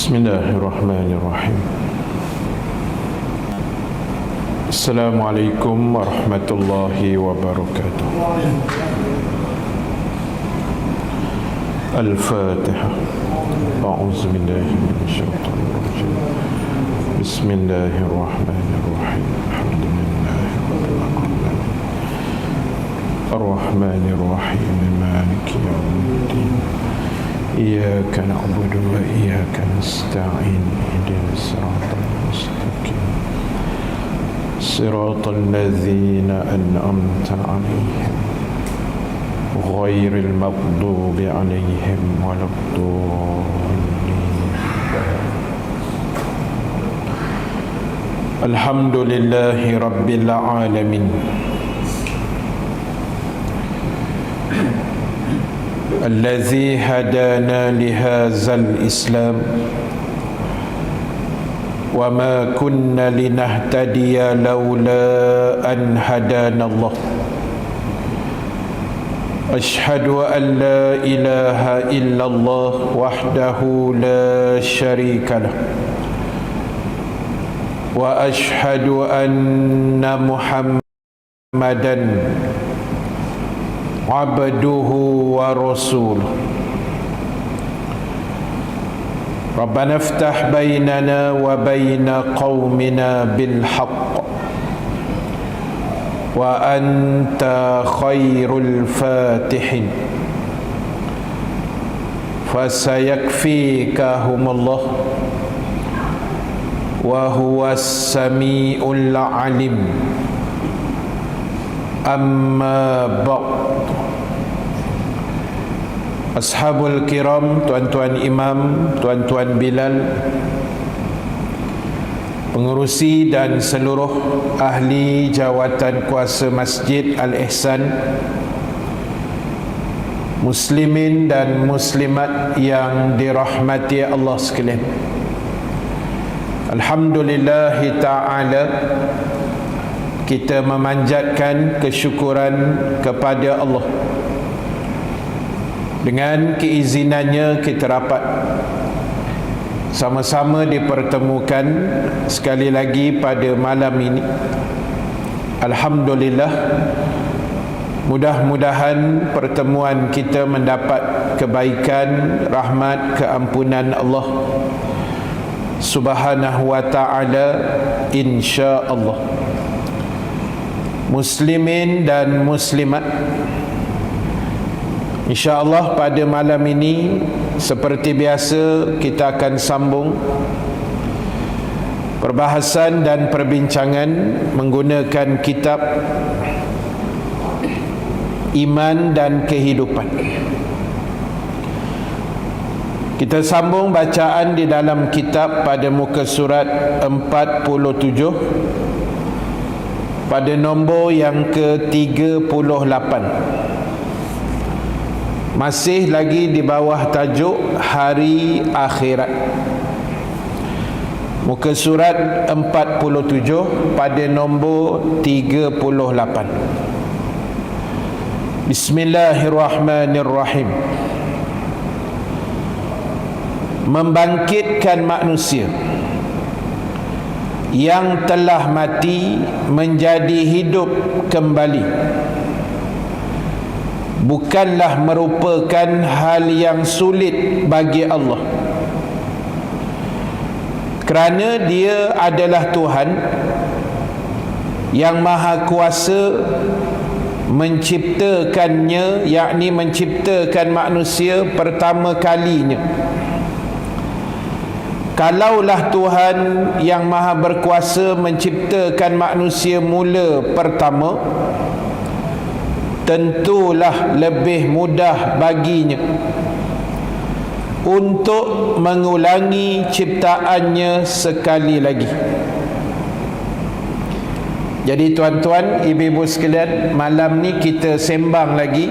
Bismillahirrahmanirrahim. Assalamualaikum warahmatullahi wabarakatuh. Al-Fatihah. A'udzu billahi minasyaitonir rajim. Bismillahirrahmanirrahim. Alhamdulillahirabbil alamin. Ar-Rahmanir Rahim. Maliki yaumiddin. إياك نعبد وإياك نستعين اهدنا الصراط المستقيم صراط الذين أنعمت عليهم غير المغضوب عليهم ولا الضالين. الحمد لله رب العالمين الذي هدانا لهذا الإسلام وما كنا لنهتدي لولا أن هدانا الله. أشهد أن لا إله إلا الله وحده لا شريك له وأشهد أن محمدًا عبده ورسوله. ربنا افتح بيننا وبين قومنا بالحق وأنت خير الفاتحين فسيكفيكهم الله وهو السميع العليم. Amma ba'd. Ashabul kiram, tuan-tuan imam, tuan-tuan Bilal, pengurusi dan seluruh ahli jawatan kuasa Masjid Al-Ihsan, muslimin dan muslimat yang dirahmati Allah sekalian. Alhamdulillah ta'ala, kita memanjatkan kesyukuran kepada Allah. Dengan keizinannya kita dapat sama-sama dipertemukan sekali lagi pada malam ini. Alhamdulillah, mudah-mudahan pertemuan kita mendapat kebaikan, rahmat, keampunan Allah Subhanahu wa ta'ala, insya-Allah. Muslimin dan muslimat, insya-Allah pada malam ini seperti biasa kita akan sambung perbahasan dan perbincangan menggunakan kitab Iman dan Kehidupan. Kita sambung bacaan di dalam kitab pada muka surat 47 pada nombor yang ke-38. Masih lagi di bawah tajuk Hari Akhirat. Muka surat 47 pada nombor 38. Bismillahirrahmanirrahim. Membangkitkan manusia yang telah mati menjadi hidup kembali bukanlah merupakan hal yang sulit bagi Allah, kerana Dia adalah Tuhan yang Maha Kuasa menciptakannya, yakni menciptakan manusia pertama kalinya. Kalaulah Tuhan yang Maha Berkuasa menciptakan manusia mula pertama, tentulah lebih mudah baginya untuk mengulangi ciptaannya sekali lagi. Jadi tuan-tuan, ibu-ibu sekalian, malam ni kita sembang lagi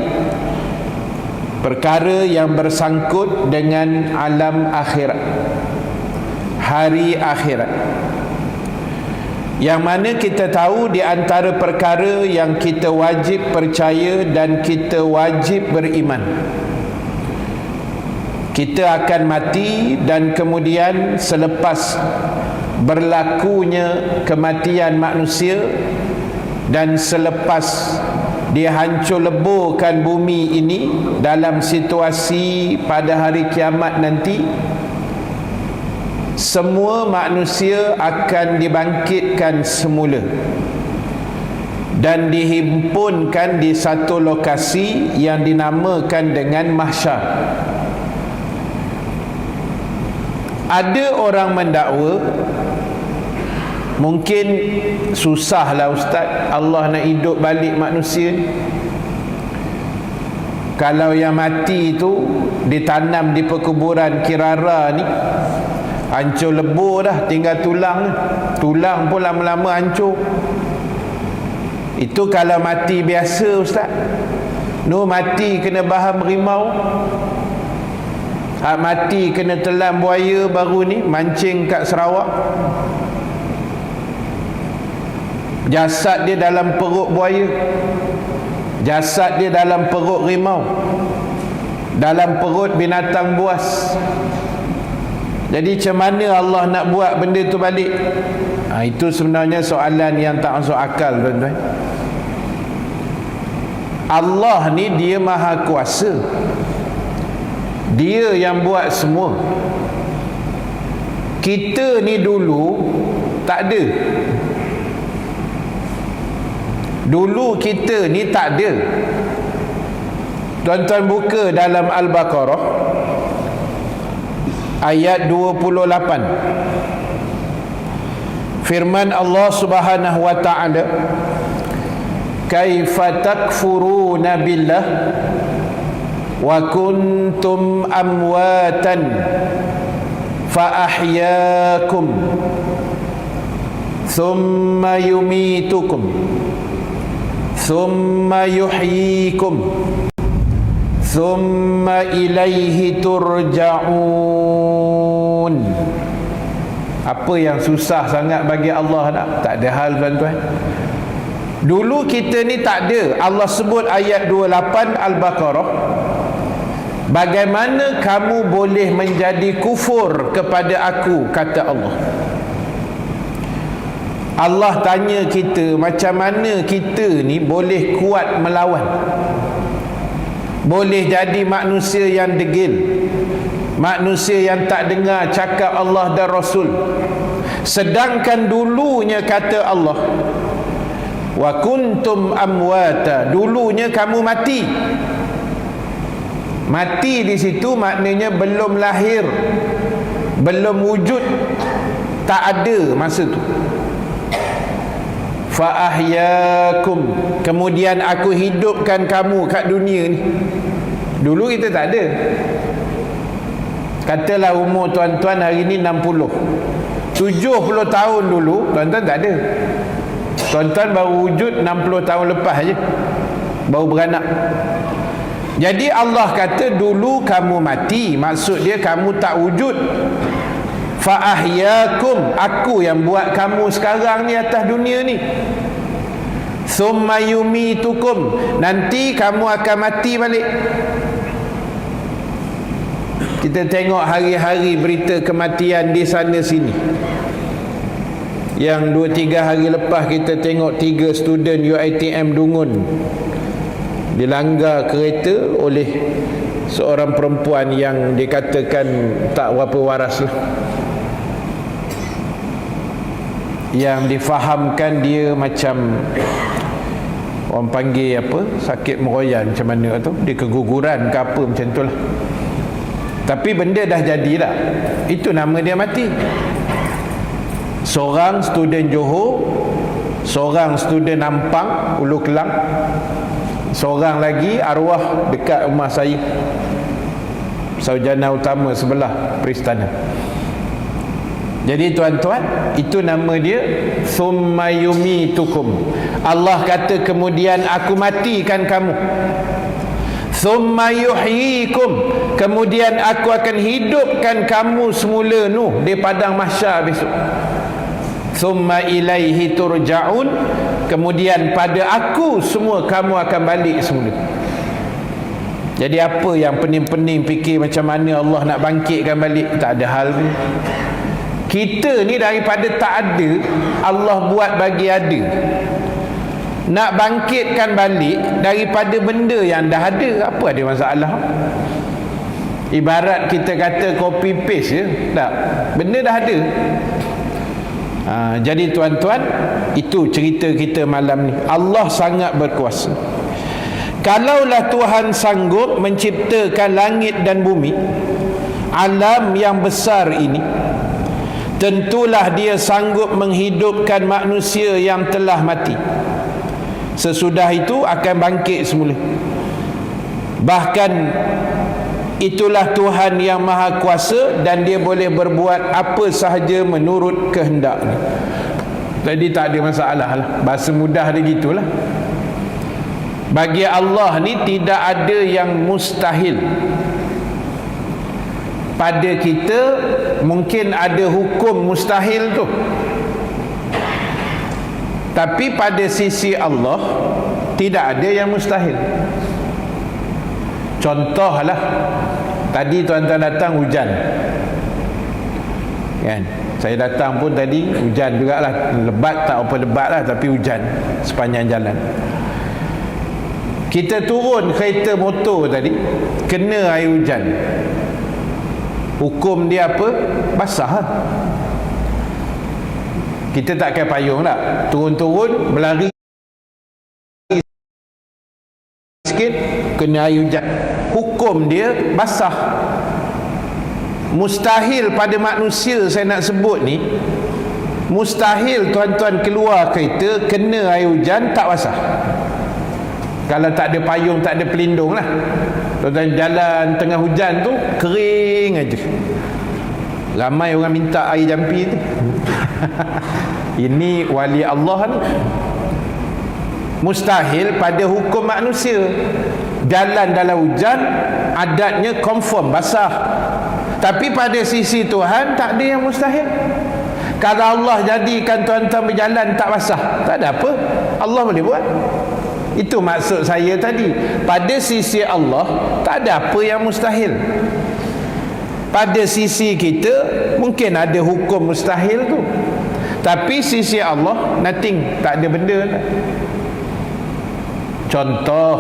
perkara yang bersangkut dengan alam akhirat, hari akhirat, yang mana kita tahu di antara perkara yang kita wajib percaya dan kita wajib beriman kita akan mati, dan kemudian selepas berlakunya kematian manusia dan selepas dia hancur leburkan bumi ini dalam situasi pada hari kiamat nanti, semua manusia akan dibangkitkan semula dan dihimpunkan di satu lokasi yang dinamakan dengan mahsyar. Ada orang mendakwa, mungkin susahlah ustaz, Allah nak hidup balik manusia ni. Kalau yang mati itu ditanam di perkuburan Kirara ni, hancur lebur dah, tinggal tulang. Tulang pun lama-lama hancur. Itu kalau mati biasa ustaz. Nur mati kena baham rimau, hak mati kena telan buaya baru ni mancing kat Sarawak. Jasad dia dalam perut buaya, jasad dia dalam perut rimau, dalam perut binatang buas. Jadi macam mana Allah nak buat benda tu balik? Itu sebenarnya soalan yang tak masuk akal, tuan-tuan. Allah ni dia maha kuasa, dia yang buat semua. Kita ni dulu tak ada. Dulu kita ni tak ada. Tuan-tuan buka dalam Al-Baqarah ayat 28. Firman Allah Subhanahu wa taala, kaifa takfuruna billah wa kuntum amwatan fa ahyaakum thumma yumitukum thumma yuhyikum thumma ilaihi turja'un. Apa yang susah sangat bagi Allah nak? Tak ada hal, tuan-tuan. Dulu kita ni tak ada. Allah sebut ayat 28 Al-Baqarah, bagaimana kamu boleh menjadi kufur kepada aku, kata Allah. Allah tanya kita, macam mana kita ni boleh kuat melawan, boleh jadi manusia yang degil, manusia yang tak dengar cakap Allah dan Rasul. Sedangkan dulunya kata Allah, wa kuntum amwata, dulunya kamu mati. Mati di situ maknanya belum lahir, belum wujud, tak ada masa tu. Fa ahyaakum, kemudian aku hidupkan kamu kat dunia ni. Dulu kita tak ada. Katalah umur tuan-tuan hari ni 60, 70 tahun dulu tuan-tuan tak ada. Tuan-tuan baru wujud 60 tahun lepas je, baru beranak. Jadi Allah kata dulu kamu mati, maksud dia kamu tak wujud. Fa ahyaakum, aku yang buat kamu sekarang ni atas dunia ni. Thumma yumitukum, nanti kamu akan mati balik. Kita tengok hari-hari berita kematian di sana sini. Yang 2-3 hari lepas kita tengok 3 student UiTM Dungun dilanggar kereta oleh seorang perempuan yang dikatakan tak berapa waras lah, yang difahamkan dia macam orang panggil apa, sakit meroyan macam mana tu, dia keguguran ke apa macam tu lah. Tapi benda dah jadilah, itu nama dia mati. Seorang student Johor, seorang student Ampang Ulu Kelang, seorang lagi arwah dekat rumah saya, sarjana utama sebelah Peristana. Jadi tuan-tuan, itu nama dia summa yumitukum. Allah kata kemudian aku matikan kamu. Summa yuhyikum, kemudian aku akan hidupkan kamu semula di padang mahsyar besok. Summa ilaihi turja'un, kemudian pada aku semua kamu akan balik semula. Jadi apa yang pening-pening fikir macam mana Allah nak bangkitkan balik? Tak ada hal pun. Kita ni daripada tak ada, Allah buat bagi ada. Nak bangkitkan balik daripada benda yang dah ada, apa ada masalah? Ibarat kita kata copy paste je, tak, benda dah ada. Jadi tuan-tuan, itu cerita kita malam ni. Allah sangat berkuasa. Kalaulah Tuhan sanggup menciptakan langit dan bumi, alam yang besar ini, tentulah Dia sanggup menghidupkan manusia yang telah mati. Sesudah itu akan bangkit semula. Bahkan itulah Tuhan yang maha kuasa, dan Dia boleh berbuat apa sahaja menurut kehendaknya. Jadi tak ada masalah lah. Bahasa mudah dia gitulah. Bagi Allah ni tidak ada yang mustahil. Pada kita mungkin ada hukum mustahil tu, tapi pada sisi Allah tidak ada yang mustahil. Contohlah, tadi tuan-tuan datang hujan, kan? Saya datang pun tadi hujan jugalah. Lebat tak apa lebat lah, tapi hujan sepanjang jalan. Kita turun kereta motor tadi, kena air hujan. Hukum dia apa? Basah lah. Kita tak pakai payung tak? Turun-turun, berlari sikit, kena air hujan. Hukum dia basah. Mustahil pada manusia saya nak sebut ni, mustahil tuan-tuan keluar kereta kena air hujan tak basah. Kalau tak ada payung, tak ada pelindung lah. Tuan-tuan jalan tengah hujan tu kering aja. Ramai orang minta air jampi tu. Ini wali Allah ni. Mustahil pada hukum manusia. Jalan dalam hujan adatnya confirm basah. Tapi pada sisi Tuhan tak ada yang mustahil. Kalau Allah jadikan tuan-tuan berjalan tak basah, tak ada apa, Allah boleh buat. Itu maksud saya tadi. Pada sisi Allah tak ada apa yang mustahil. Pada sisi kita mungkin ada hukum mustahil tu, tapi sisi Allah nothing, tak ada benda. Contoh,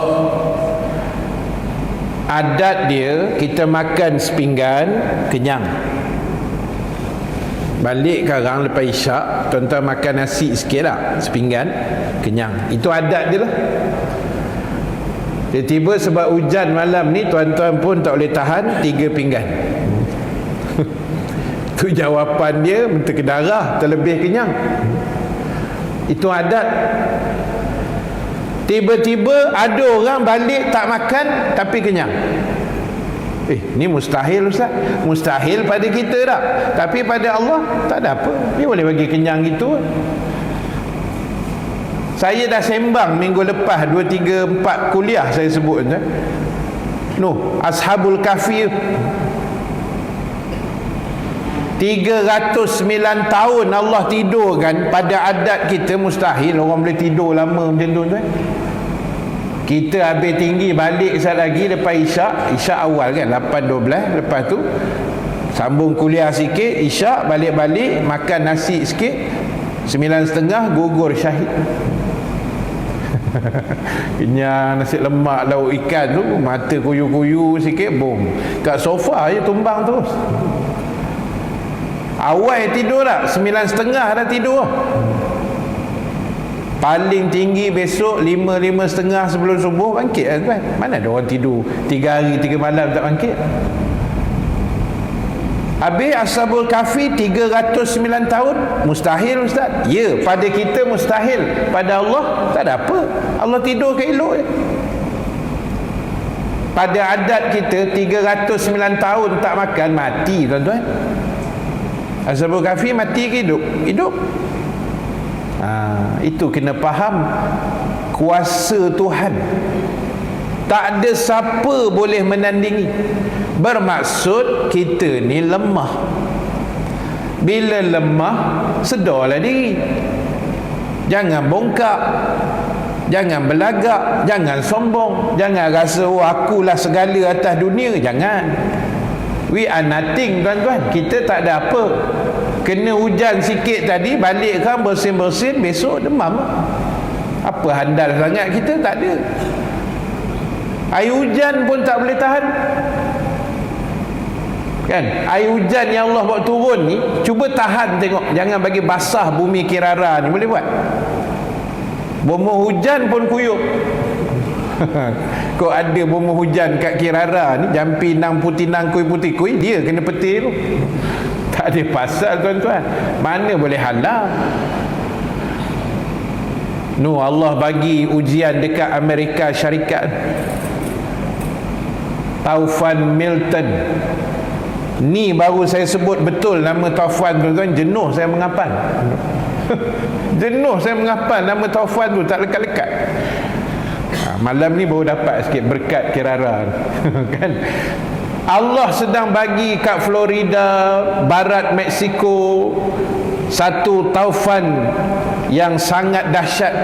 adat dia kita makan sepinggan kenyang. Balik sekarang lepas isyak, tuan-tuan makan nasi sikit lah, sepinggan kenyang. Itu adat dia lah. Tiba-tiba sebab hujan malam ni, tuan-tuan pun tak boleh tahan, 3 pinggan. Itu jawapan dia, menteri darah, terlebih kenyang. Itu adat. Tiba-tiba ada orang balik tak makan tapi kenyang. Ni mustahil Ustaz. Mustahil pada kita tak, tapi pada Allah tak ada apa, Dia boleh bagi kenyang gitu. Saya dah sembang minggu lepas 2, 3, 4 kuliah saya sebut Ashabul Kahfi 309 tahun Allah tidurkan. Pada adat kita mustahil orang boleh tidur lama macam tu kan. Kita habis tinggi balik sekejap lagi lepas isyak awal kan, 8.12, lepas tu sambung kuliah sikit, isyak balik-balik makan nasi sikit, 9.30 gugur syahid. Kenyang nasi lemak lauk ikan tu, mata kuyu-kuyu sikit, boom, kat sofa je tumbang terus. Awal tidur tak? 9.30 dah tidur. Paling tinggi besok 5.30 sebelum subuh bangkit kan? Mana ada orang tidur 3 hari 3 malam tak bangkit? Habis Ashabul Kahfi 309 tahun. Mustahil Ustaz? Ya, pada kita mustahil, pada Allah tak ada apa. Allah tidur ke elok je. Pada adat kita 309 tahun tak makan, mati tuan-tuan. Ashabul Kahfi mati ke hidup? Hidup. Itu kena faham kuasa Tuhan. Tak ada siapa boleh menandingi. Bermaksud kita ni lemah. Bila lemah, sedarlah diri. Jangan bongkak. Jangan belagak, jangan sombong, jangan rasa akulah segala atas dunia. Jangan. We are nothing, tuan-tuan. Kita tak ada apa. Kena hujan sikit tadi, balik kan bersin-bersin, besok demam. Apa handal sangat kita? Tak ada. Air hujan pun tak boleh tahan. Kan? Air hujan yang Allah buat turun ni, cuba tahan tengok. Jangan bagi basah bumi Kirara ni. Boleh buat? Bomba hujan pun kuyup. Kau ada bomba hujan kat Kirara ni, jampi nang putih nang putih kuih, dia kena petir tu. Tak ada pasal, tuan-tuan. Mana boleh halang? No, Allah bagi ujian dekat Amerika Syarikat. Taufan Milton. Ni baru saya sebut betul nama Taufan, tuan-tuan. Jenuh saya menghafal. Jenuh saya menghafal nama Taufan tu, tak lekat-lekat. Malam ni baru dapat sikit berkat Kirara. Kan? Allah sedang bagi kat Florida, barat Mexico, satu taufan yang sangat dahsyat.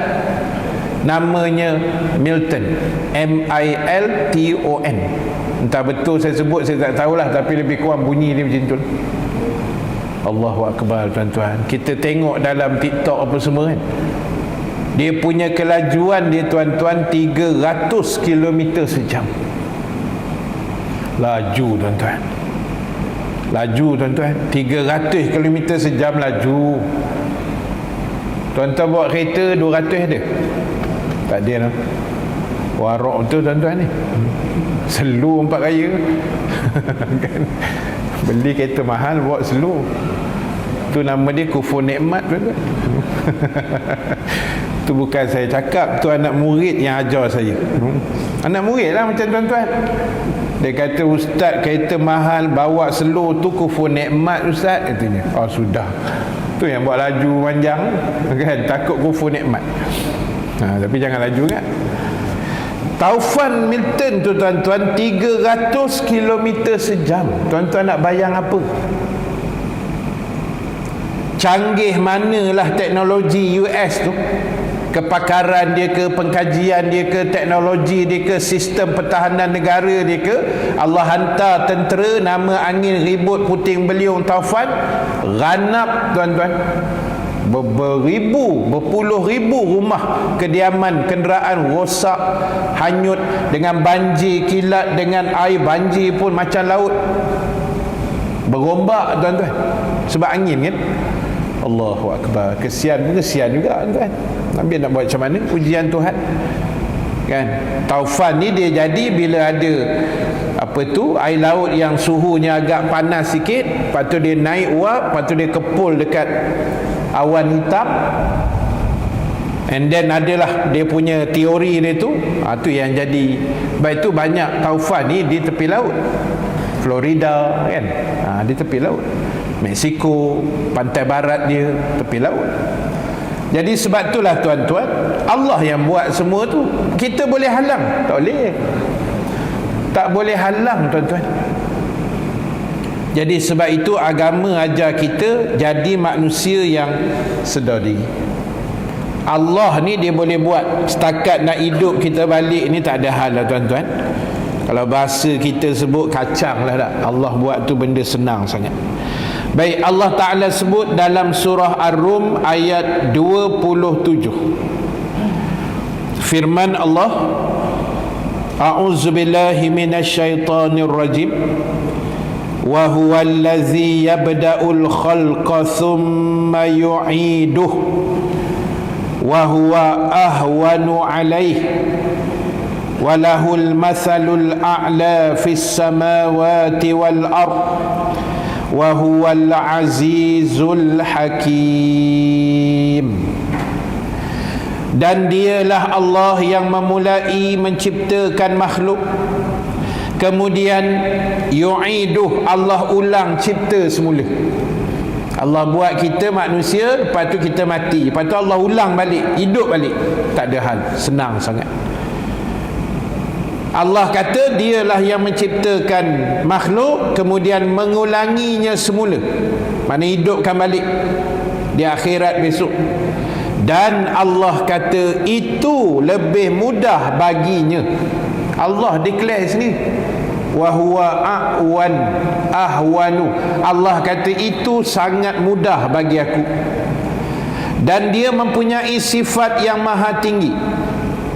Namanya Milton. M-I-L-T-O-N. Entah betul saya sebut, saya tak tahulah, tapi lebih kurang bunyi dia macam tu. Allahu Akbar, tuan-tuan. Kita tengok dalam TikTok apa semua kan, dia punya kelajuan dia, tuan-tuan, 300 km sejam. Laju, tuan-tuan. Laju, tuan-tuan. 300 km sejam laju. Tuan-tuan bawa kereta 200 ada? Tak ada lah. Warok betul, tuan-tuan ni. Slow 4 raya. Kan? Beli kereta mahal, bawa slow. Tu nama dia kufur nikmat, tuan-tuan. Tu bukan saya cakap, tu anak murid yang ajar saya. Anak murid lah macam tuan-tuan. Dia kata, ustaz, kereta mahal bawa slow tu kufur nikmat, ustaz, katanya. Oh, sudah. Tu yang buat laju panjang kan, takut kufur nikmat. Tapi jangan laju kan. Taufan Milton tu, tuan-tuan, 300 km sejam. Tuan-tuan nak bayang apa? Canggih manalah teknologi US tu, kepakaran dia ke, pengkajian dia ke, teknologi dia ke, sistem pertahanan negara dia ke. Allah hantar tentera, nama angin ribut puting beliung Taufan, ranap, tuan-tuan. Beribu, berpuluh ribu rumah kediaman, kenderaan rosak, hanyut dengan banjir, kilat dengan air banjir pun macam laut berombak, tuan-tuan, sebab angin kan. Allahu Akbar. Kesian pun kesian juga, tuan. Nabi nak buat macam mana? Ujian Tuhan kan. Taufan ni dia jadi bila ada apa tu, air laut yang suhunya agak panas sikit, lepas tu dia naik uap, lepas tu dia kepul dekat awan hitam, and then adalah dia punya teori dia tu. Tu yang jadi. Baik tu banyak taufan ni di tepi laut. Florida kan, di tepi laut. Mexico, pantai barat dia tepi laut. Jadi sebab itulah, tuan-tuan, Allah yang buat semua tu. Kita boleh halang? Tak boleh. Tak boleh halang, tuan-tuan. Jadi sebab itu agama ajar kita jadi manusia yang sedar diri. Allah ni dia boleh buat. Setakat nak hidup kita balik ni tak ada hal lah, tuan-tuan. Kalau bahasa kita sebut kacang lah tak. Allah buat tu benda senang sangat. Baik, Allah Ta'ala sebut dalam surah Ar-Rum ayat 27. Firman Allah, A'udzubillahi minasyaitanir rajim. Wa huwa allazi yabda'ul khalqa thumma yu'iduh wa huwa ahwanu alayhi wa lahul mathalul a'la fis samawati wal ard wa huwal azizul hakim. Dan dialah Allah yang memulai menciptakan makhluk, kemudian yu'iduh, Allah ulang cipta semula. Allah buat kita manusia, lepas tu kita mati, lepas tu Allah ulang balik, hidup balik. Tak ada hal, senang sangat. Allah kata dialah yang menciptakan makhluk, kemudian mengulanginya semula. Mana hidupkan balik di akhirat besok. Dan Allah kata itu lebih mudah baginya. Allah declare sendiri, wa huwa ahwanu. Allah kata itu sangat mudah bagi aku, dan dia mempunyai sifat yang maha tinggi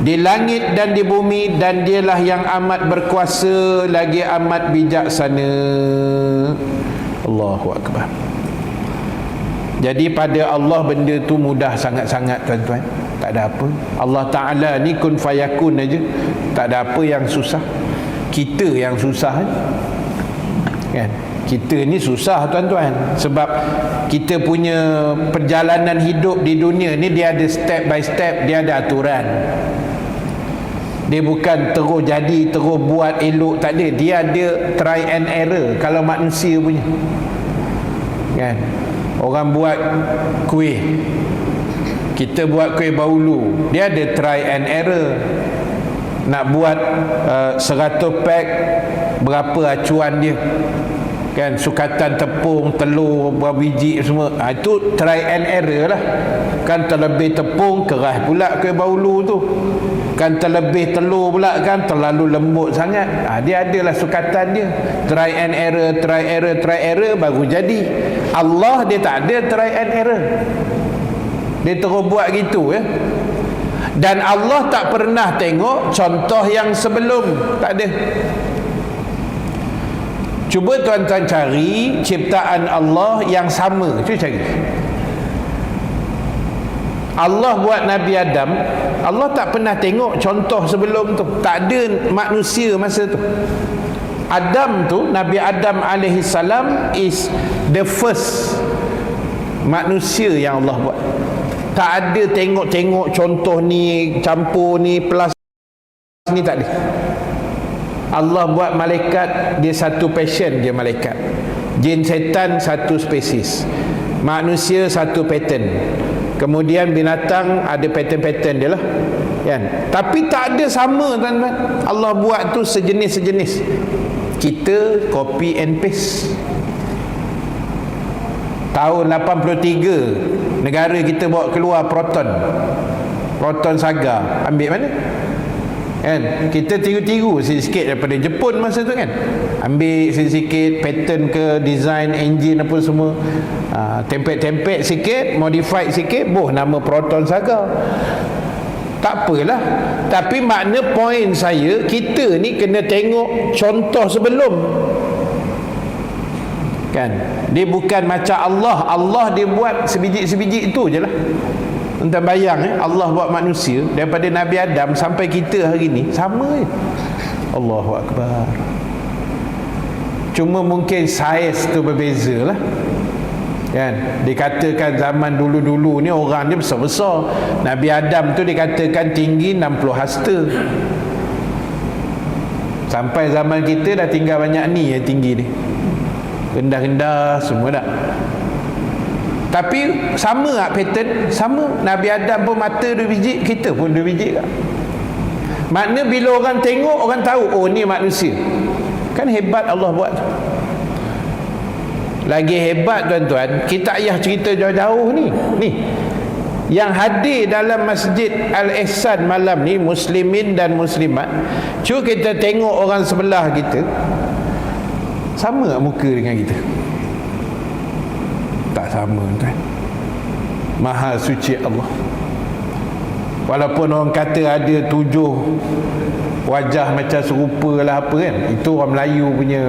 di langit dan di bumi, dan dialah yang amat berkuasa lagi amat bijaksana. Allahu Akbar. Jadi pada Allah benda tu mudah sangat-sangat, tuan-tuan. Tak ada apa. Allah Ta'ala ni kun fayakun aja. Tak ada apa yang susah. Kita yang susah kan? Kita ni susah, tuan-tuan. Sebab kita punya perjalanan hidup di dunia ni, dia ada step by step, dia ada aturan. Dia bukan terus jadi, terus buat elok, tak ada. Dia ada try and error. Kalau manusia punya kan, orang buat kuih, kita buat kuih bahulu, dia ada try and error. Nak buat 100 pack, berapa acuan dia kan, sukatan tepung, telur, berapa biji semua, itu try and error lah kan. Terlebih tepung, keras pula kuih bahulu tu kan, terlebih telur pula kan, terlalu lembut sangat. Dia adalah sukatan dia, try and error, try error, try error, baru jadi. Allah dia tak ada try and error, dia terus buat gitu ya. Dan Allah tak pernah tengok contoh yang sebelum, tak ada. Cuba tuan-tuan cari ciptaan Allah yang sama, cuba cari. Allah buat Nabi Adam, Allah tak pernah tengok contoh sebelum tu. Tak ada manusia masa tu. Adam tu, Nabi Adam alaihi salam is the first manusia yang Allah buat. Tak ada tengok-tengok contoh ni, campur ni, plus ni, tak ada. Allah buat malaikat, dia satu passion dia malaikat. Jin setan satu spesies. Manusia satu pattern. Kemudian binatang ada pattern-pattern dia lah kan? Tapi tak ada sama, tuan-tuan. Allah buat tu sejenis-sejenis. Kita copy and paste. Tahun 83 negara kita bawa keluar Proton Saga. Ambil mana kan? Kita tiru-tiru sikit daripada Jepun masa tu kan. Ambil sikit pattern ke, design engine apa semua, tempet-tempet sikit, modified sikit, nama Proton Saga. Tak apalah. Tapi makna point saya, kita ni kena tengok contoh sebelum kan. Dia bukan macam Allah dia buat sebiji-sebiji itu je lah. Entah bayang Allah buat manusia daripada Nabi Adam sampai kita hari ni sama je. Allahu Akbar. Cuma mungkin saiz tu berbeza lah kan. Dikatakan zaman dulu-dulu ni orang dia besar-besar. Nabi Adam tu dikatakan tinggi 60 hasta. Sampai zaman kita dah tinggal banyak ni yang tinggi ni, rendah-rendah semua dah. Tapi sama tak pattern? Sama. Nabi Adam pun mata 2 biji, kita pun 2 biji tak? Makna bila orang tengok, orang tahu, oh ni manusia. Kan hebat Allah buat. Lagi hebat, tuan-tuan, kita ayah cerita jauh-jauh ni yang hadir dalam Masjid Al-Ihsan malam ni, muslimin dan muslimat. Cuba kita tengok orang sebelah kita, sama tak muka dengan kita? Tak sama, tuan. Maha suci Allah. Walaupun orang kata ada 7 wajah macam serupa lah apa kan, itu orang Melayu punya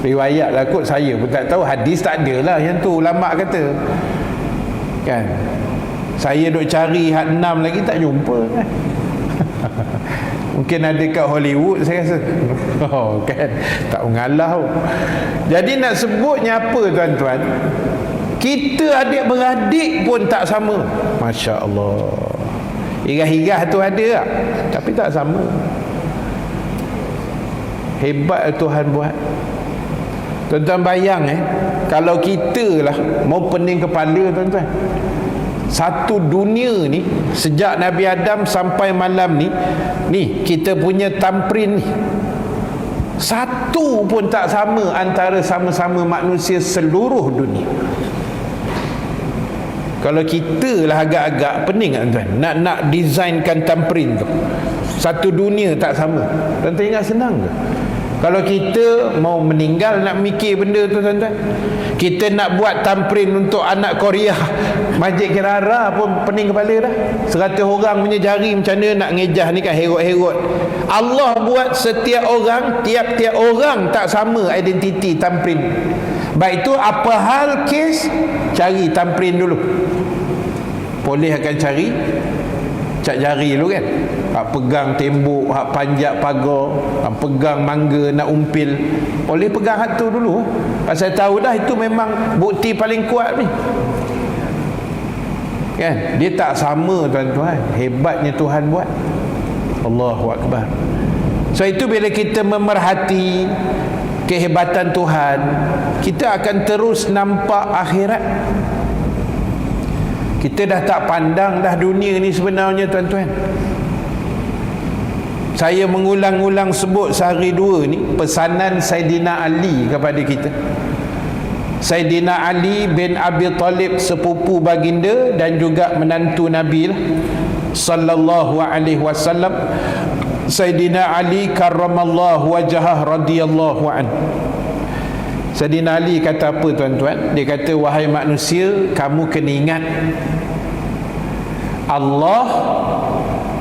riwayat lah kot. Saya pun tak tahu, hadis tak ada lah yang tu, ulama kata kan. Saya duk cari had 6 lagi tak jumpa kan. Mungkin ada kat Hollywood saya rasa. Kan tak mengalah. Jadi nak sebutnya apa, tuan-tuan, kita adik-beradik pun tak sama. Masya Allah. Irah-irah tu ada tak? Tapi tak sama. Hebat Tuhan buat. Tuan-tuan bayang kalau kita lah mau pening kepala, tuan-tuan, satu dunia ni sejak Nabi Adam sampai malam ni kita punya thumbprint ni satu pun tak sama antara sama-sama manusia seluruh dunia. Kalau kita lah agak-agak pening kan tuan, nak designkan thumbprint tu, satu dunia tak sama. Tuan-tuan ingat senang ke? Kalau kita mau meninggal nak mikir benda tu tuan-tuan, kita nak buat thumbprint untuk anak Korea, Masjid Kirara pun pening kepala dah. 100 orang punya jari macam mana nak ngejah ni kan, herot-herot. Allah buat setiap orang, tiap-tiap orang tak sama identiti thumbprint. Baik itu apa hal kes, cari thumbprint dulu. Polis akan cari cat jari dulu kan, hak pegang tembok, hak panjat pagar, hak pegang mangga nak umpil, boleh pegang hak tu dulu, pasal tahu dah itu memang bukti paling kuat ni kan. Dia tak sama tuan-tuan, hebatnya Tuhan buat. Allahu Akbar. So itu bila kita memerhati kehebatan Tuhan, kita akan terus nampak akhirat. Kita dah tak pandang dah dunia ni sebenarnya tuan-tuan. Saya mengulang-ulang sebut sehari dua ni pesanan Saidina Ali kepada kita. Saidina Ali bin Abi Talib, sepupu baginda dan juga menantu Nabi sallallahu alaihi wasallam. Saidina Ali karramallahu wajhah radhiyallahu an. Saidina Ali kata apa tuan-tuan? Dia kata, wahai manusia, kamu kena ingat Allah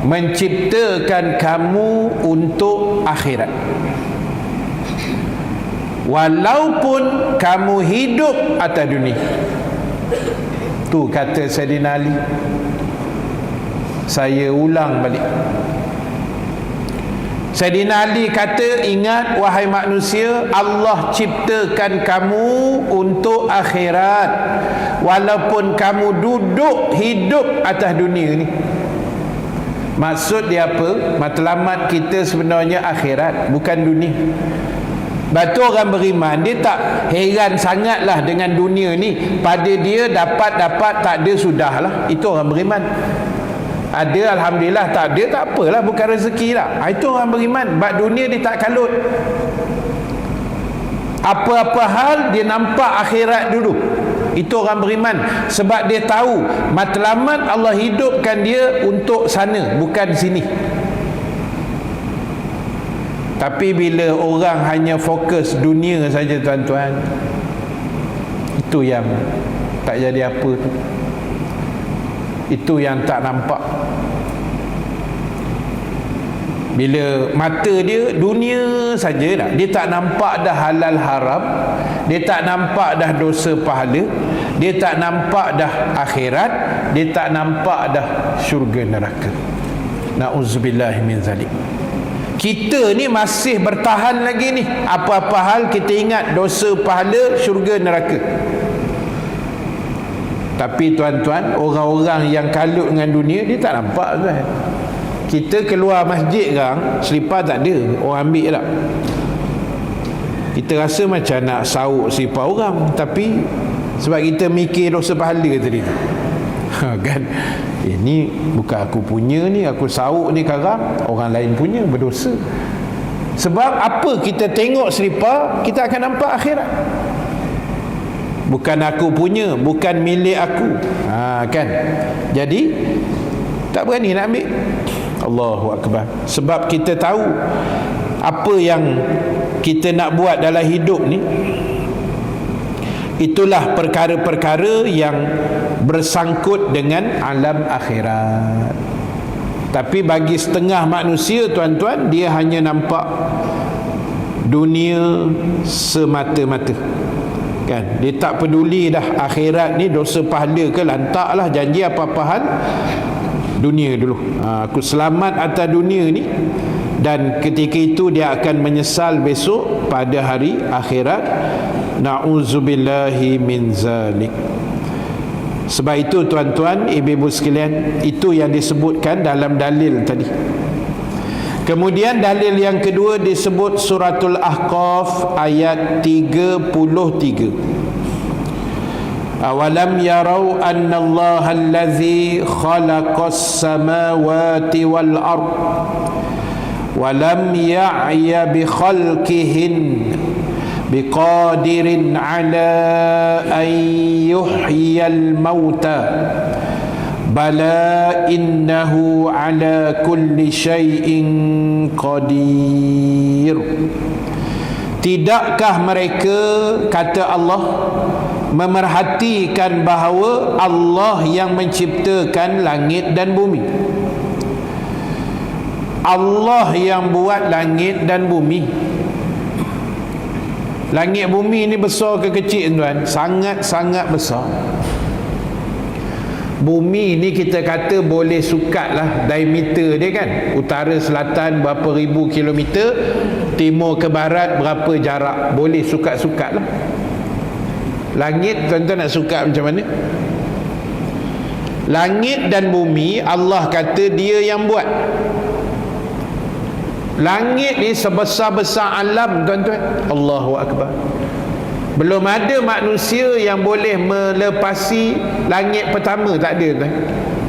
menciptakan kamu untuk akhirat. Walaupun kamu hidup atas dunia. Tu kata Saidina Ali. Saya ulang balik. Saidina Ali kata, ingat wahai manusia, Allah ciptakan kamu untuk akhirat, walaupun kamu duduk hidup atas dunia ni. Maksud dia apa? Matlamat kita sebenarnya akhirat, bukan dunia. Batu orang beriman, dia tak heran sangatlah dengan dunia ni. Pada dia dapat tak ada sudahlah. Itu orang beriman. Ada alhamdulillah, tak ada tak apalah, bukan rezeki lah. Itu orang beriman. Bab dunia dia tak kalut. Apa-apa hal dia nampak akhirat dulu. Itu orang beriman. Sebab dia tahu matlamat Allah hidupkan dia untuk sana, bukan sini. Tapi bila orang hanya fokus dunia saja tuan-tuan, itu yang tak jadi apa tu. Itu yang tak nampak. Bila mata dia dunia saja dah, dia tak nampak dah halal haram, dia tak nampak dah dosa pahala, dia tak nampak dah akhirat, dia tak nampak dah syurga neraka. Na'udzubillah min zalik. Kita ni masih bertahan lagi ni. Apa-apa hal kita ingat dosa pahala, syurga neraka. Tapi tuan-tuan, orang-orang yang kalut dengan dunia, dia tak nampak tuan. Kita keluar masjid kan, selipar tak ada, orang ambil tak. Kita rasa macam nak sauk selipar orang, tapi sebab kita mikir dosa pahala tadi tu. Kan, ni bukan aku punya ni, aku sauk ni sekarang, orang lain punya, berdosa. Sebab apa kita tengok selipar, kita akan nampak akhirat. Bukan aku punya, bukan milik aku. Kan. Jadi tak berani nak ambil. Allahu Akbar. Sebab kita tahu apa yang kita nak buat dalam hidup ni, itulah perkara-perkara yang bersangkut dengan alam akhirat. Tapi bagi setengah manusia tuan-tuan, dia hanya nampak dunia semata-mata. Kan, dia tak peduli dah akhirat ni dosa pahala ke, lantaklah janji apa-apa hal dunia dulu. Aku selamat atas dunia ni, dan ketika itu dia akan menyesal besok pada hari akhirat. Na'udzubillahi min zalik. Sebab itu tuan-tuan, ibu-ibu sekalian, itu yang disebutkan dalam dalil tadi. Kemudian dalil yang kedua disebut suratul Ahqaf ayat 33. Awalam yarau anna Allah allazi khalaqas samawati wal ard walam ya'ya bi khalqihin biqadirin ala an yuhyiyal mauta bala innahu ala kulli syai'in qadir. Tidakkah mereka, kata Allah, memerhatikan bahawa Allah yang menciptakan langit dan bumi, Allah yang buat langit dan bumi. Langit bumi ni besar ke kecil tuan? Sangat-sangat besar. Bumi ni kita kata boleh sukat lah diameter dia kan, utara selatan berapa ribu kilometer, timur ke barat berapa jarak, boleh sukat-sukat lah. Langit tuan-tuan nak sukat macam mana? Langit dan bumi Allah kata dia yang buat. Langit ni sebesar-besar alam tuan-tuan, Allahu Akbar. Belum ada manusia yang boleh melepasi langit pertama, tak ada tuan,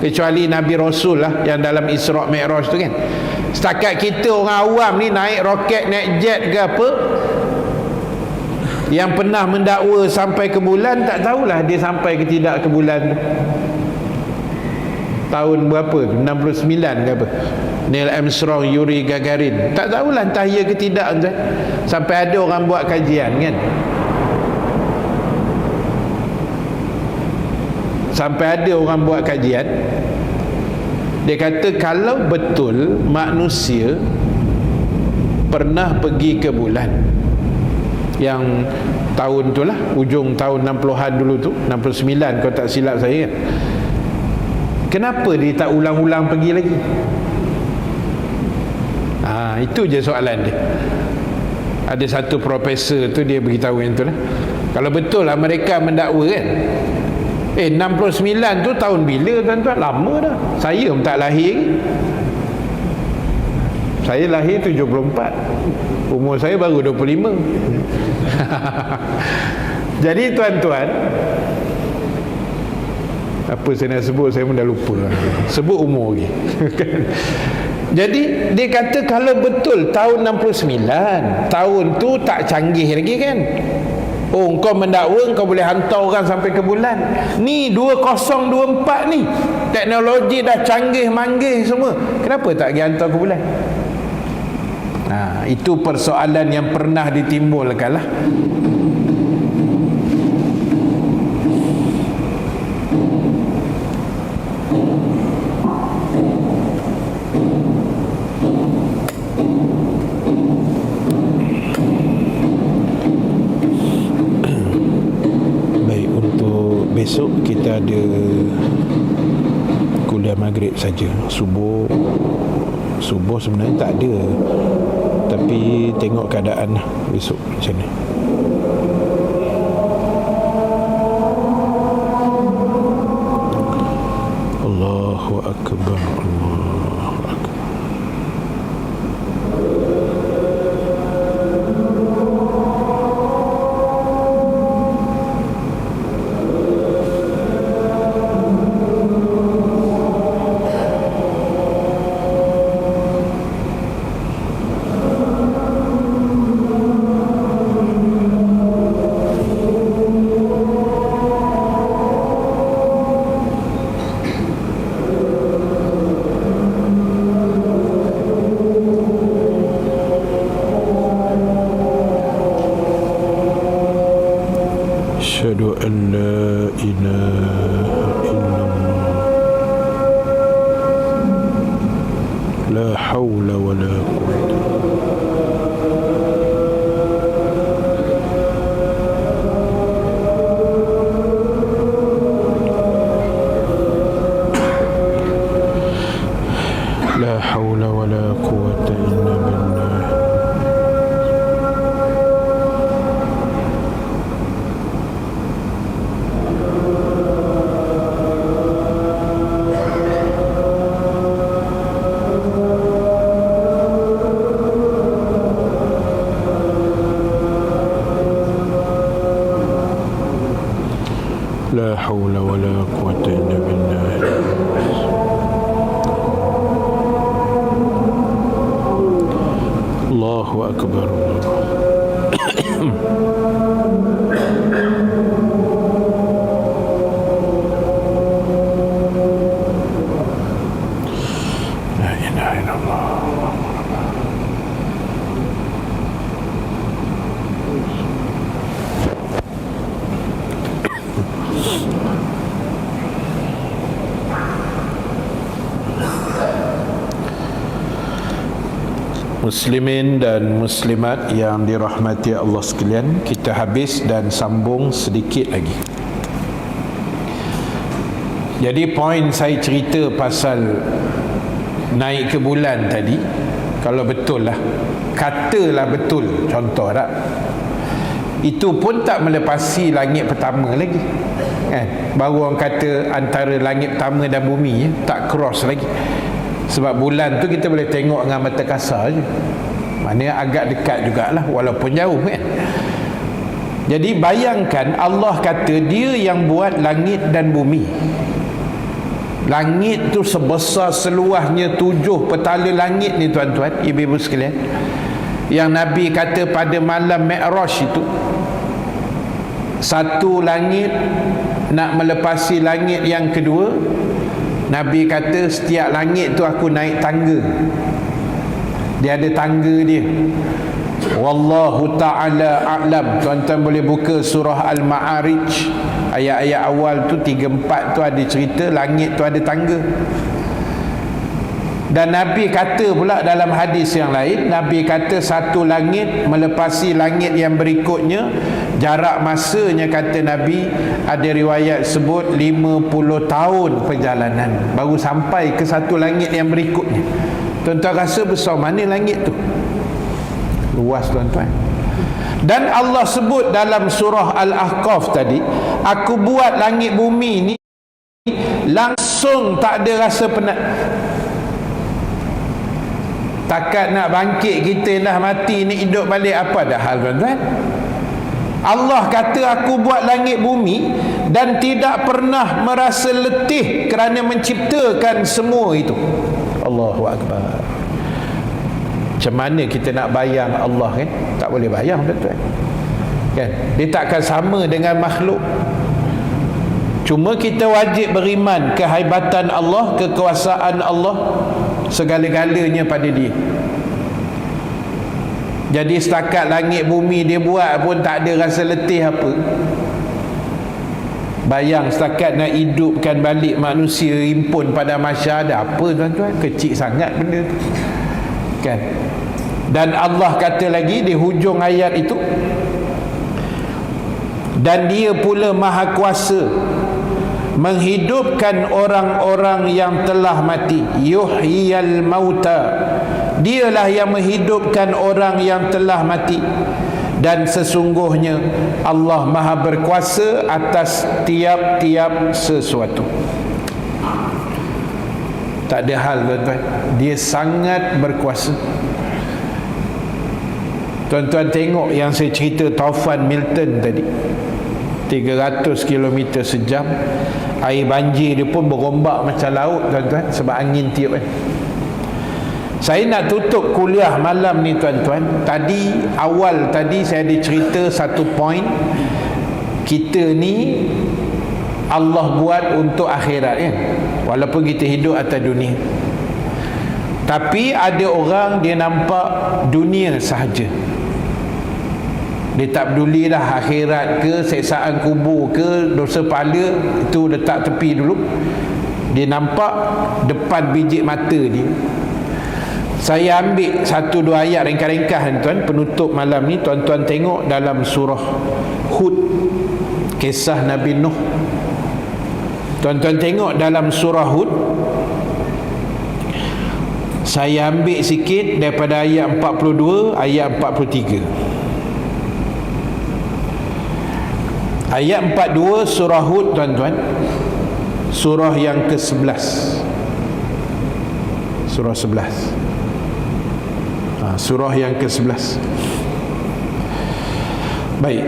kecuali Nabi Rasul lah yang dalam Isra' Mi'raj tu kan. Setakat kita orang awam ni naik roket, naik jet ke apa, yang pernah mendakwa sampai ke bulan, tak tahulah dia sampai ke tidak ke bulan tu. Tahun berapa tu, 69 ke apa, Neil Armstrong, Yuri Gagarin, tak tahulah entah ya ke tidak tuan. Sampai ada orang buat kajian kan, sampai ada orang buat kajian, dia kata kalau betul manusia pernah pergi ke bulan, yang tahun tu lah, ujung tahun 60-an dulu tu, 69 kalau tak silap saya kan, kenapa dia tak ulang-ulang pergi lagi? Itu je soalan dia. Ada satu profesor tu dia beritahu yang tu lah, kalau betul lah mereka mendakwa kan, 69 tu tahun bila tuan-tuan? Lama dah. Saya pun tak lahir. Saya lahir 74. Umur saya baru 25. Jadi tuan-tuan, apa saya nak sebut, saya pun dah lupa. Sebut umur lagi. Jadi dia kata kalau betul tahun 69, tahun tu tak canggih lagi kan. Oh, kau mendakwa kau boleh hantar orang sampai ke bulan. Ni 2024 ni, teknologi dah canggih manggih semua, kenapa tak pergi hantar ke bulan? Itu persoalan yang pernah ditimbulkan lah. Besok kita ada kuliah maghrib saja. Subuh sebenarnya tak ada, tapi tengok keadaan lah besok macam ni. Allahu Akbar, Allahu Akbar. Asyhadu an la ilaha illallah, la haula wa la quwwata. La haula wa la quwwata illa billah. لا حول ولا قوة إلا بالله. الله أكبر. Subhanallah. Muslimin dan muslimat yang dirahmati Allah sekalian, kita habis dan sambung sedikit lagi. Jadi poin saya cerita pasal naik ke bulan tadi, kalau betul lah, katalah betul, contoh tak, itu pun tak melepasi langit pertama lagi kan? Baru orang kata antara langit pertama dan bumi tak cross lagi. Sebab bulan tu kita boleh tengok dengan mata kasar je, maknanya agak dekat jugalah walaupun jauh kan. Jadi bayangkan Allah kata dia yang buat langit dan bumi. Langit tu sebesar seluasnya 7 petala langit ni tuan-tuan, ibu-ibu sekalian, yang Nabi kata pada malam Mi'raj itu, satu langit nak melepasi langit yang kedua, Nabi kata setiap langit tu aku naik tangga. Dia ada tangga dia. Wallahu ta'ala a'lam. Tuan-tuan boleh buka surah Al-Ma'arij, ayat-ayat awal tu 3-4 tu ada cerita langit tu ada tangga. Dan Nabi kata pula dalam hadis yang lain, Nabi kata satu langit melepasi langit yang berikutnya, jarak masanya kata Nabi, ada riwayat sebut 50 tahun perjalanan baru sampai ke satu langit yang berikutnya. Tuan-tuan rasa besar mana langit tu? Luas tuan-tuan. Dan Allah sebut dalam surah Al-Ahqaf tadi, aku buat langit bumi ni langsung tak ada rasa penat. Takat nak bangkit kita dah mati ni hidup balik, apa dah hal tuan-tuan? Allah kata aku buat langit bumi dan tidak pernah merasa letih kerana menciptakan semua itu. Allahu Akbar. Macam mana kita nak bayang Allah kan? Tak boleh bayang tuan-tuan kan? Dia takkan sama dengan makhluk. Cuma kita wajib beriman kehebatan Allah, kekuasaan Allah, segala-galanya pada dia. Jadi setakat langit bumi dia buat pun tak ada rasa letih apa. Bayang setakat nak hidupkan balik manusia himpun pada mahsyar, ada apa tuan-tuan? Kecil sangat benda tu kan. Dan Allah kata lagi di hujung ayat itu, dan dia pula maha kuasa menghidupkan orang-orang yang telah mati. Yuhyiyal mauta, dialah yang menghidupkan orang yang telah mati. Dan sesungguhnya Allah maha berkuasa atas tiap-tiap sesuatu. Tak ada hal tuan-tuan, dia sangat berkuasa. Tuan-tuan tengok yang saya cerita taufan Milton tadi, 300 km sejam, air banjir dia pun berombak macam laut tuan-tuan, sebab angin tiup kan. Saya nak tutup kuliah malam ni tuan-tuan, tadi awal tadi saya ada cerita satu poin, kita ni Allah buat untuk akhirat kan, walaupun kita hidup atas dunia. Tapi ada orang dia nampak dunia sahaja, dia tak peduli dah akhirat ke, seksaan kubur ke, dosa pahala, itu letak tepi dulu. Dia nampak depan biji mata dia. Saya ambil satu dua ayat ringkas-ringkas tuan, penutup malam ni. Tuan-tuan tengok dalam surah Hud, kisah Nabi Nuh. Tuan-tuan tengok dalam surah Hud, saya ambil sikit daripada ayat 42, ayat 43. Ayat 42 surah Hud tuan-tuan, surah yang ke-11, surah 11, surah yang ke-11. Baik,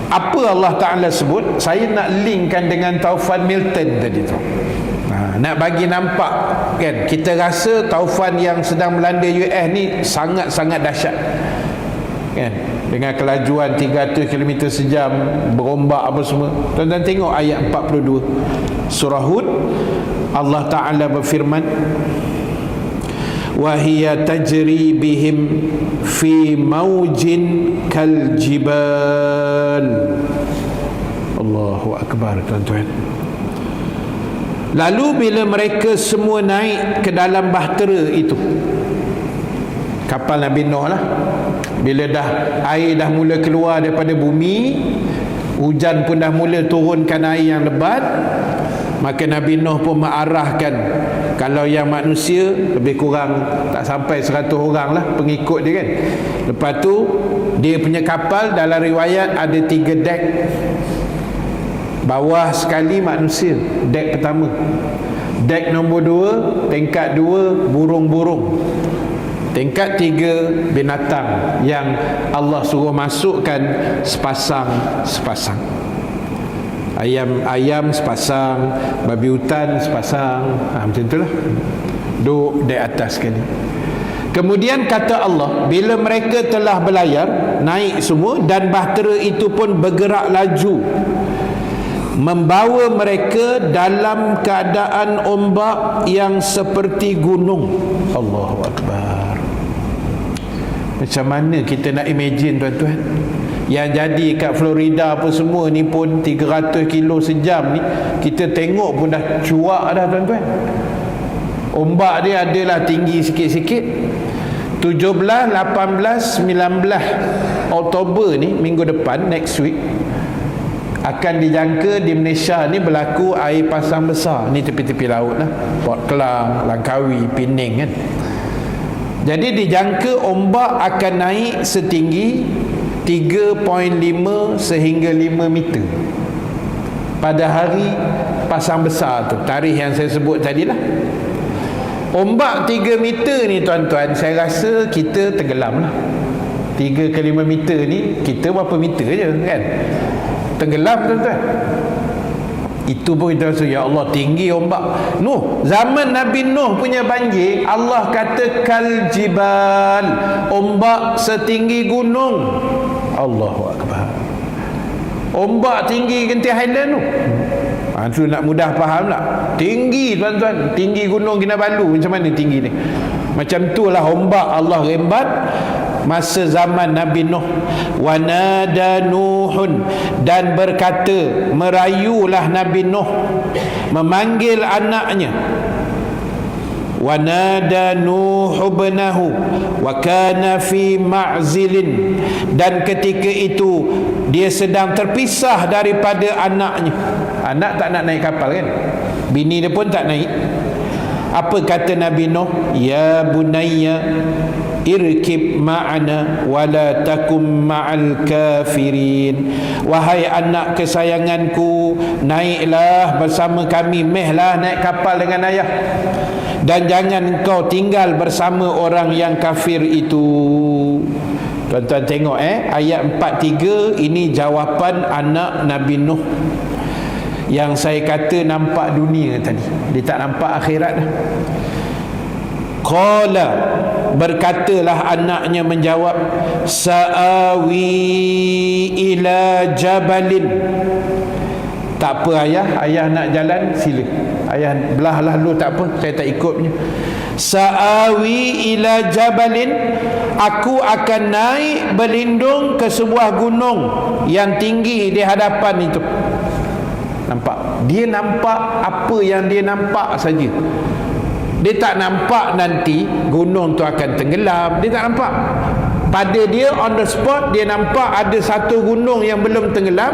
apa Allah Ta'ala sebut? Saya nak linkkan dengan taufan Milton tadi tu. Nak bagi nampak kan, kita rasa taufan yang sedang melanda US ni sangat-sangat dahsyat kan, dengan kelajuan 300 km sejam, berombak apa semua. Tuan-tuan tengok ayat 42 surah Hud. Allah Ta'ala berfirman, wa hiya tajri bihim fi maujin kal jibal. Allahu akbar, tuan-tuan. Lalu bila mereka semua naik ke dalam bahtera itu, kapal Nabi Nuh lah, bila dah air dah mula keluar daripada bumi, hujan pun dah mula turunkan air yang lebat, maka Nabi Nuh pun mengarahkan, kalau yang manusia lebih kurang tak sampai 100 orang lah pengikut dia kan. Lepas tu dia punya kapal dalam riwayat ada 3 dek. Bawah sekali manusia, dek pertama. Dek nombor 2, tingkat 2 burung-burung, tingkat 3 binatang yang Allah suruh masukkan sepasang-sepasang. Ayam sepasang, babi hutan sepasang, macam itulah, duduk di atas sekali. Kemudian kata Allah, bila mereka telah berlayar, naik semua, dan bahtera itu pun bergerak laju, membawa mereka dalam keadaan ombak yang seperti gunung. Allahu Akbar. Macam mana kita nak imagine, tuan-tuan? Yang jadi kat Florida apa semua ni pun 300 kilo sejam ni, kita tengok pun dah cuak dah, tuan-tuan. Ombak dia adalah tinggi sikit-sikit. 17, 18, 19 Oktober ni, minggu depan, next week, akan dijangka di Malaysia ni berlaku air pasang besar. Ni tepi-tepi laut lah, Port Klang, Langkawi, Pening kan. Jadi dijangka ombak akan naik setinggi 3.5 sehingga 5 meter pada hari pasang besar tu, tarikh yang saya sebut tadilah. Ombak 3 meter ni, tuan-tuan, saya rasa kita tenggelam lah. 3 ke 5 meter ni, kita berapa meter je kan, tenggelam, tuan-tuan. Itu pun kita rasa, ya Allah, tinggi ombak. Nuh, zaman Nabi Nuh punya banjir, Allah kata kal jibal, ombak setinggi gunung. Allahu Akbar. Ombak tinggi Genting Highland tu. Itu nak mudah faham tak? Tinggi, tuan-tuan, tinggi gunung Kinabalu. Macam mana tinggi ni? Macam itulah ombak Allah rembat masa zaman Nabi Nuh. Wa nada Nuhun, dan berkata, merayulah Nabi Nuh, memanggil anaknya. Wa nada Nuh ibnahu wa kana fi ma'zilin, dan ketika itu dia sedang terpisah daripada anaknya. Anak tak nak naik kapal kan, bini dia pun tak naik. Apa kata Nabi Nuh? Ya bunayya irkib ma'ana wala takum ma'al kafirin. Wahai anak kesayanganku, naiklah bersama kami, mehlah naik kapal dengan ayah, dan jangan engkau tinggal bersama orang yang kafir itu. Tuan-tuan tengok ayat 43, ini jawapan anak Nabi Nuh yang saya kata nampak dunia tadi, dia tak nampak akhirat dah. Qala, berkatalah anaknya menjawab, sa'awi ila jabalin. Tak apa ayah nak jalan, sila. Ayah belah lalu, tak apa, saya tak ikut punya. Sa'awi ila jabalin, aku akan naik berlindung ke sebuah gunung yang tinggi di hadapan itu. Nampak? Dia nampak apa yang dia nampak saja. Dia tak nampak nanti gunung tu akan tenggelam. Dia tak nampak. Pada dia on the spot, dia nampak ada satu gunung yang belum tenggelam.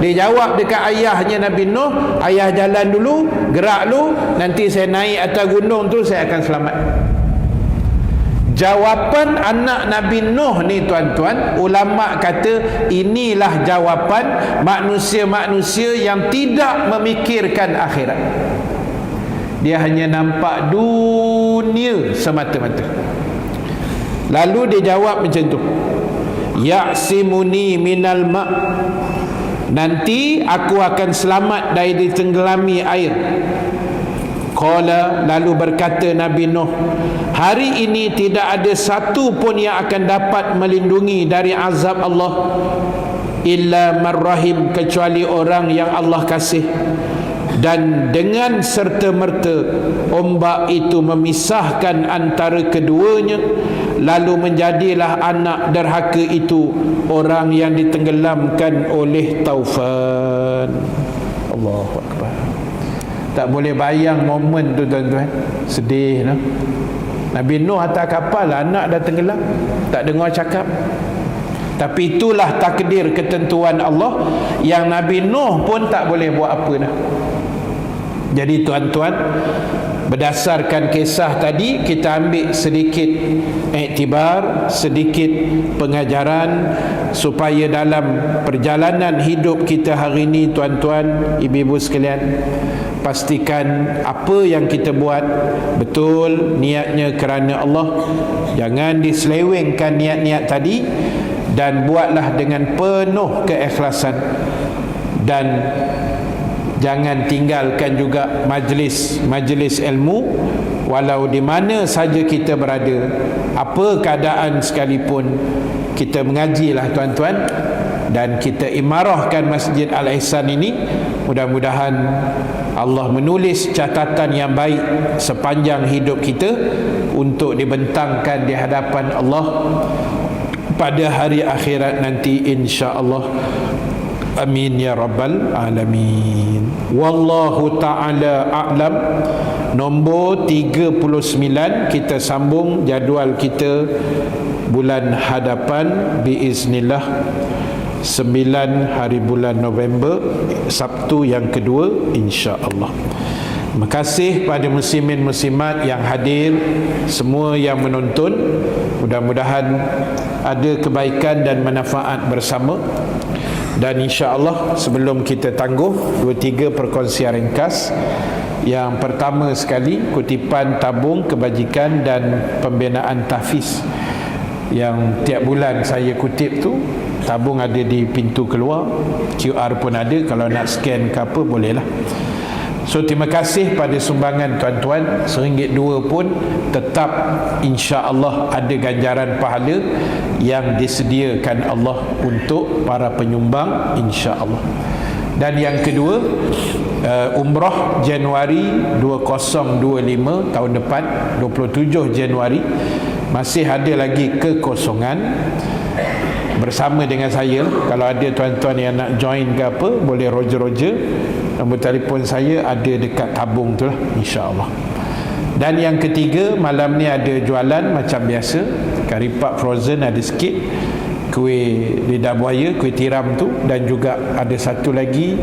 Dia jawab dekat ayahnya Nabi Nuh, ayah jalan dulu, gerak dulu, nanti saya naik atas gunung tu, saya akan selamat. Jawapan anak Nabi Nuh ni, tuan-tuan, ulama kata inilah jawapan manusia-manusia yang tidak memikirkan akhirat. Dia hanya nampak dunia semata-mata. Lalu dia jawab macam tu, ya'simuni minal ma', nanti aku akan selamat dari ditenggelami air. Qala, lalu berkata Nabi Nuh, hari ini tidak ada satu pun yang akan dapat melindungi dari azab Allah illa marrahim, kecuali orang yang Allah kasih. dan dengan serta-merta ombak itu memisahkan antara keduanya, lalu menjadilah anak derhaka itu orang yang ditenggelamkan oleh taufan. Allahu Akbar. Tak boleh bayang momen tu tuan-tuan, sedih no? Nabi Nuh atas kapal, anak dah tenggelam, tak dengar cakap. Tapi itulah takdir ketentuan Allah, yang Nabi Nuh pun tak boleh buat apa dah. Jadi tuan-tuan, berdasarkan kisah tadi, kita ambil sedikit iktibar, sedikit pengajaran, supaya dalam perjalanan hidup kita hari ini, tuan-tuan, ibu-ibu sekalian, pastikan apa yang kita buat betul niatnya kerana Allah. Jangan diselewengkan niat-niat tadi, dan buatlah dengan penuh keikhlasan. Dan jangan tinggalkan juga majlis ilmu, walau di mana saja kita berada, apa keadaan sekalipun, kita mengajilah tuan-tuan, dan kita imarahkan Masjid Al-Ihsan ini. Mudah-mudahan Allah menulis catatan yang baik sepanjang hidup kita untuk dibentangkan di hadapan Allah pada hari akhirat nanti, insya-Allah. Amin ya rabbal alamin. Wallahu ta'ala a'lam. Nombor 39, kita sambung jadual kita bulan hadapan biiznillah, 9 hari bulan November, Sabtu yang kedua, insya-Allah. Terima kasih pada muslimin muslimat yang hadir, semua yang menonton. Mudah-mudahan ada kebaikan dan manfaat bersama. Dan insya-Allah sebelum kita tangguh, 2-3 perkongsian ringkas. Yang pertama sekali, kutipan tabung kebajikan dan pembinaan tahfiz yang tiap bulan saya kutip tu. Tabung ada di pintu keluar, QR pun ada, kalau nak scan ke apa bolehlah. So terima kasih pada sumbangan tuan-tuan, RM1 pun tetap insya-Allah ada ganjaran pahala yang disediakan Allah untuk para penyumbang, insya-Allah. Dan yang kedua, umrah Januari 2025 tahun depan, 27 Januari, masih ada lagi kekosongan. Bersama dengan saya, kalau ada tuan-tuan yang nak join ke apa, boleh roger-roger. Nombor telefon saya ada dekat tabung tu lah, insya-Allah. Dan yang ketiga, malam ni ada jualan macam biasa, karipak frozen ada sikit, kuih lidah buaya, kuih tiram tu, dan juga ada satu lagi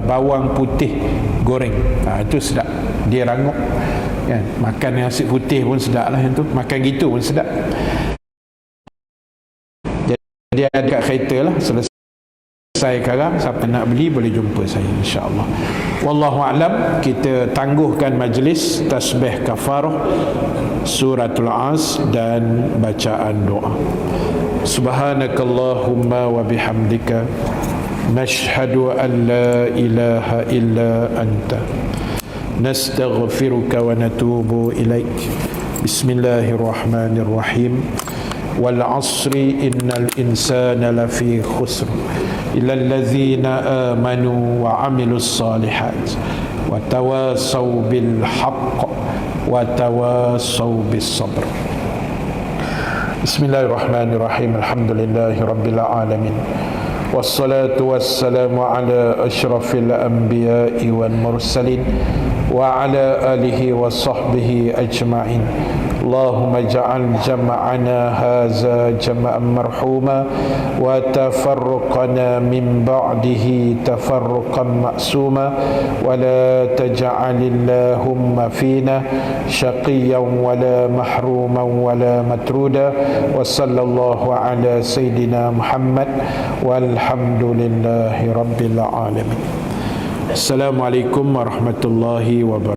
bawang putih goreng. Itu sedap, dia rangup kan? Makan nasi putih pun sedap lah, yang tu makan gitu pun sedap. Jadi ada kat kereta lah, selesai sekarang, siapa nak beli boleh jumpa saya, insya-Allah. Wallahu a'lam. Kita tangguhkan majlis tasbih kafarah, suratul As dan bacaan doa. Subhanakallahumma wa bihamdika, nashhadu an la ilaha illa anta, nastaghfiruka wa natubu ilaik. Bismillahirrahmanirrahim. Wal 'asri innal insana lafi khusr illa allazina amanu wa 'amilus salihat wa tawasaw bil haqq wa tawasaw bis sabr. Bismillahirrahmanirrahim. Alhamdulillahi rabbil alamin. Wassalatu wassalamu ala asyrafil anbiya'i wal mursalin wa ala alihi wa sahbihi ajma'in. Allahumma ja'al jama'ana haza jama'an marhuma wa tafarruqana min ba'dihi tafarruqan ma'suma wa la taj'alillahumma fina syaqiyan wa la mahruman wa la matruda wa sallallahu ala sayyidina Muhammad walhamdulillahi rabbil alamin. Assalamualaikum warahmatullahi wabarakatuh.